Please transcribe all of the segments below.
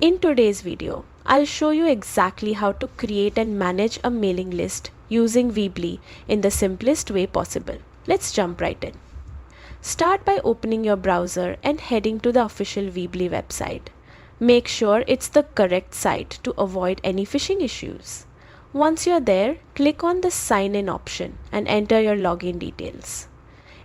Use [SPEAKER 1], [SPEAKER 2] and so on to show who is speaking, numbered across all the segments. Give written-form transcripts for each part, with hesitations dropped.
[SPEAKER 1] In today's video, I'll show you exactly how to create and manage a mailing list using Weebly in the simplest way possible. Let's jump right in. Start by opening your browser and heading to the official Weebly website. Make sure it's the correct site to avoid any phishing issues. Once you're there, click on the sign in option and enter your login details.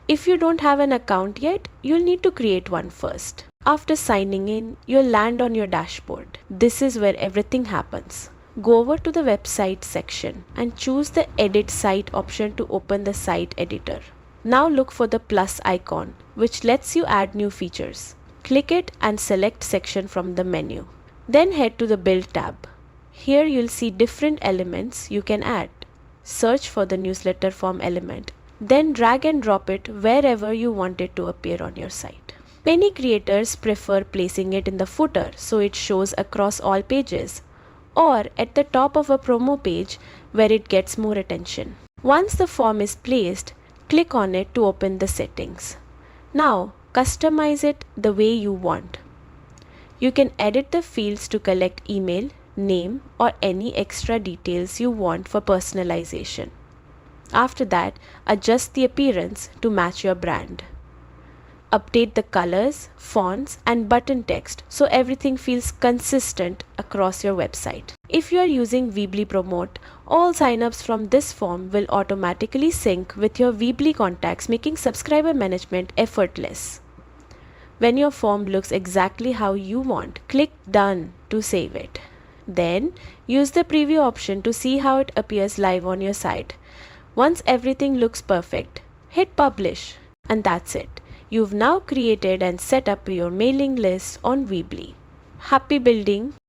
[SPEAKER 1] If you don't have an account yet, you'll need to create one first. After signing in, you'll land on your dashboard. This is where everything happens. Go over to the website section and choose the edit site option to open the site editor. Now look for the plus icon, which lets you add new features. Click it and select section from the menu. Then head to the build tab. Here you'll see different elements you can add. Search for the newsletter form element. Then drag and drop it wherever you want it to appear on your site. Many creators prefer placing it in the footer so it shows across all pages, or at the top of a promo page where it gets more attention. Once the form is placed, click on it to open the settings. Now customize it the way you want. You can edit the fields to collect email, name, or any extra details you want for personalization. After that, adjust the appearance to match your brand. Update the colors, fonts, and button text so everything feels consistent across your website. If you are using Weebly Promote, all signups from this form will automatically sync with your Weebly contacts, making subscriber management effortless. When your form looks exactly how you want, click Done to save it. Then, use the preview option to see how it appears live on your site. Once everything looks perfect, hit Publish, and that's it. You've now created and set up your mailing list on Weebly. Happy building!